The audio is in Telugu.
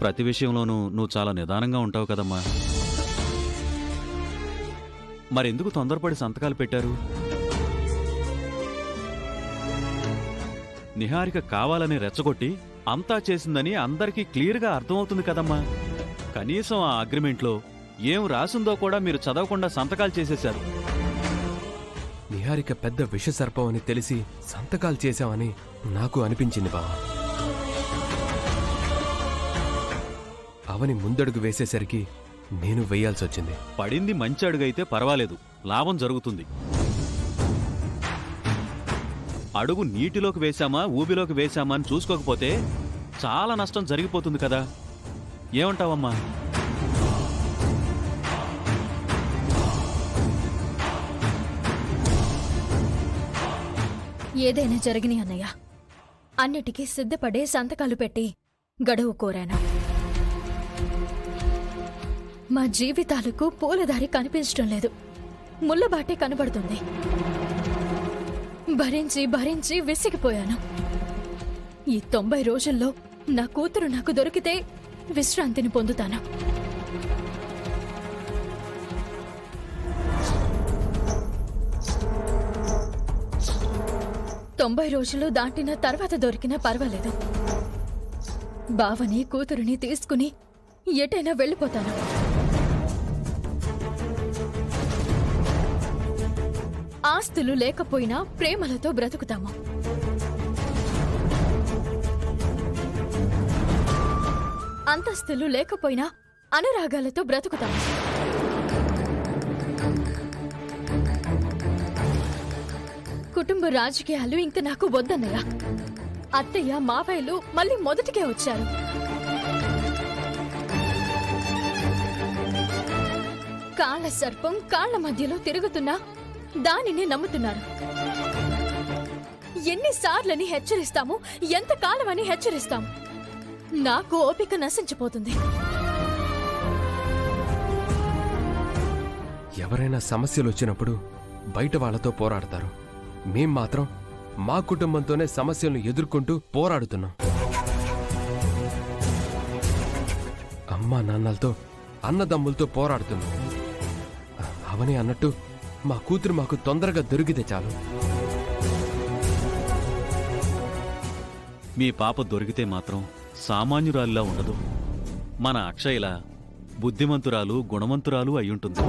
ప్రతి విషయంలోనూ నువ్వు చాలా నిదానంగా ఉంటావు కదమ్మా. మరెందుకు తొందరపడి సంతకాలు పెట్టారు? నిహారిక కావాలని రెచ్చగొట్టి అంతా చేసిందని అందరికీ క్లియర్గా అర్థమవుతుంది కదమ్మా. కనీసం ఆ అగ్రిమెంట్లో ఏం రాసిందో కూడా మీరు చదవకుండా సంతకాలు చేసేశారు. నిహారిక పెద్ద విషసర్పం అని తెలిసి సంతకాలు చేశామని నాకు అనిపించింది బావా. అవని ముందడుగు వేసేసరికి నేను వెయ్యాల్సొచ్చింది. పడింది మంచి అడుగైతే పర్వాలేదు, లాభం జరుగుతుంది. అడుగు నీటిలోకి వేశామా ఊబిలోకి వేశామా అని చూసుకోకపోతే చాలా నష్టం జరిగిపోతుంది కదా. ఏమంటావమ్మా? ఏదైనా జరిగిని అన్నయ్య, అన్నిటికీ సిద్ధపడే సంతకాలు పెట్టి గడువు కోరాను. మా జీవితాలకు పూలదారి కనిపించడం లేదు, ముళ్ళబాటే కనబడుతుంది. భరించి భరించి విసిగిపోయాను. ఈ 90 రోజుల్లో నా కూతురు నాకు దొరికితే విశ్రాంతిని పొందుతాను. తొంభై రోజులు దాటిన తర్వాత దొరికినా పర్వాలేదు. బావని కూతురుని తీసుకుని ఎటైనా వెళ్ళిపోతాను. ఆస్తులు లేకపోయినా ప్రేమలతో బ్రతుకుతాము. అంతస్తులు లేకపోయినా అనురాగాలతో బ్రతుకుతాము. కుటుంబ రాజకీయాలు ఇంక నాకు వద్దన్నయ్య. అత్తయ్య మావయ్యలు మళ్ళీ మొదటికే వచ్చారు. కాళ్ళ సర్పం కాళ్ల మధ్యలో తిరుగుతున్నా దానిని నమ్ముతున్నారు. ఎన్నిసార్లని హెచ్చరిస్తాము, ఎంతకాలమని హెచ్చరిస్తాము? నాకు ఓపిక నశించిపోతుంది. ఎవరైనా సమస్యలు వచ్చినప్పుడు బయట వాళ్లతో పోరాడతారు. మేం మాత్రం మా కుటుంబంతోనే సమస్యలను ఎదుర్కొంటూ పోరాడుతున్నాం. అమ్మా నాన్నలతో, అన్నదమ్ములతో పోరాడుతున్నాం. అవని అన్నట్టు మా కూతురు మాకు తొందరగా దొరికితే చాలు. మీ పాప దొరికితే మాత్రం సామాన్యురాలిలా ఉండదు. మన అక్షయలా బుద్ధిమంతురాలు, గుణవంతురాలు అయ్యుంటుంది.